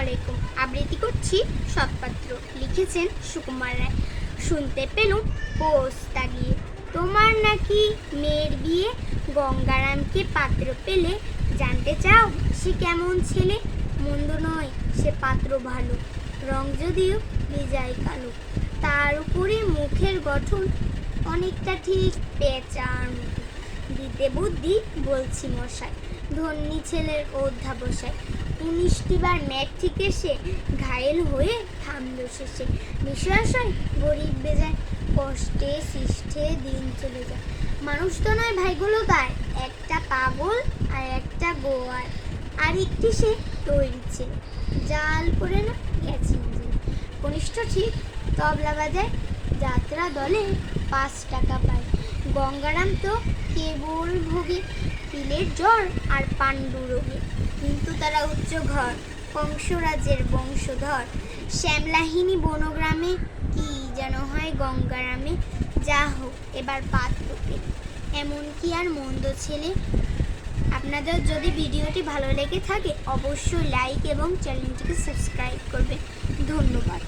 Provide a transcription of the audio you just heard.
আলাইকুম। আবৃত্তি করছি সৎপাত্র, লিখেছেন সুকুমার রায়। শুনতে পেলুম পোস্ট তাগিয়ে, তোমার নাকি মেয়ের বিয়ে। গঙ্গারামকে পাত্র পেলে, জানতে চাও সে কেমন ছেলে। মন্দ নয় সে পাত্র ভালো, রং যদিও বেজায় কালো। তার উপরে মুখের গঠন অনেকটা ঠিক পেঁচার মতো। দিতে বুদ্ধি বলছি মশাই, ধন্যী ছেলের অধ্যাবসায়। 19টি বার ম্যাট্রিক এসে ঘায়েল হয়ে থামল শেষে। নিঃসহায় গরিব বেজায়, কষ্টে সৃষ্টে দিন চলে যায়। মানুষ তো নয় ভাইগুলো তার, একটা পাগল আর একটা গোয়ার। আর একটি সে তৈরি ছিল, জাল করে না গেছে ইঞ্জিন। কনিষ্ঠ ঠিক তবলা বাজায়, যাত্রা দলে 5 টাকা পায়। গঙ্গারাম তো কেবল ভোগে তিলের জ্বর আর পাণ্ডু রোগে। কিন্তু তারা উচ্চ ঘর, কংসরাজের বংশধর। শ্যামলাহিনী বনগ্রামে কি যেন হয় গঙ্গারামে। যা হোক এবার পাত্রকে, এমন কি আর মন্দ ছেলে। আপনাদের যদি ভিডিওটি ভালো লেগে থাকে অবশ্যই লাইক এবং চ্যানেলটিকে সাবস্ক্রাইব করবেন। ধন্যবাদ।